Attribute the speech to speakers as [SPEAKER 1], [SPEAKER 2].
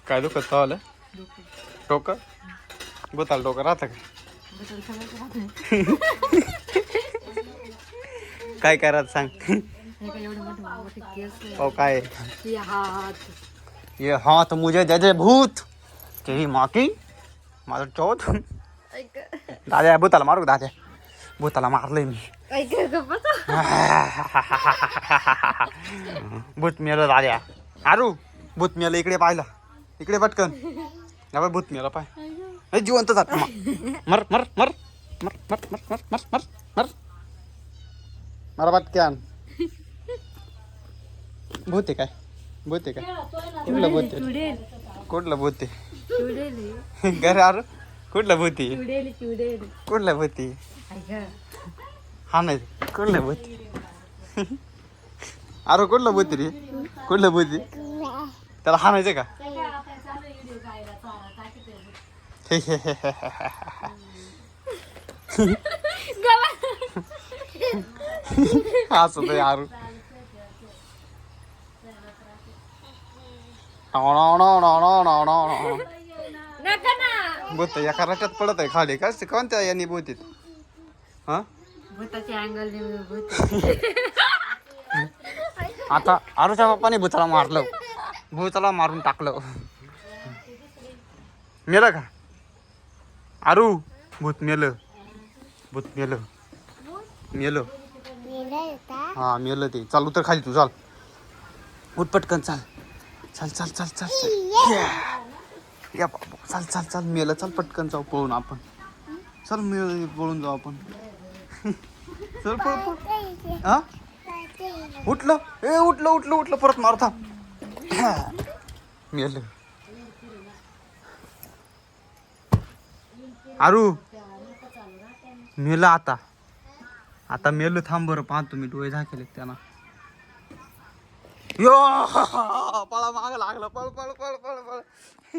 [SPEAKER 1] काय दुखत पावलं डोकं भूताला डोकं राहतं का काय काय राहत सांग हो काय ये हाथ मुझे दे दे भूत तेरी माँ की माझं चौथ दाद्या भूताला मारू दाद्या भूताला मारलंय मी भूत मेलं दाद्या आरू भूत मेलं इकडे पाहिला इकडे पटकन या भूत मेला पाय जिवंत जात मर मर मर मर मर मर मर मर मर मर मरा पटक्यान भूत आहे काय भूत आहे काय कुठलं भूत आहे कुठलं भूत आहे घर आरू कुठलं भूत आहे कुठलं भूत आहे हा नाही कुठलं भूत अरे कुठलं भूत रे कुठलं भूत त्याला हाणायचं का असं तर यारू भूत एका रट्यात पडत आहे खाली का कोणत्या यांनी भूत आहेत हा आता आरूच्या बाप्पाने भूताला मारलं भूताला मारून टाकलं मेलं का आरू भूत मेलं भूत मेलं मेलं हा मेलं ते चाल उतर खाली तू चाल उठ पटकन चाल चल चल चल चल या बाबा चल चल चल मेलं चल पटकन जाऊ पळून आपण चल मेलं पळून जाऊ आपण चल पळ पळ हा उठलं ए उठलं उठलं उठलं परत मारता मेलं आरू मेलं आता आता मेलं थांब बरं पाहतो तुम्ही डोळे झाकेले त्यांना यो पळा माग लागलं पळ पळ पळ पळ पळ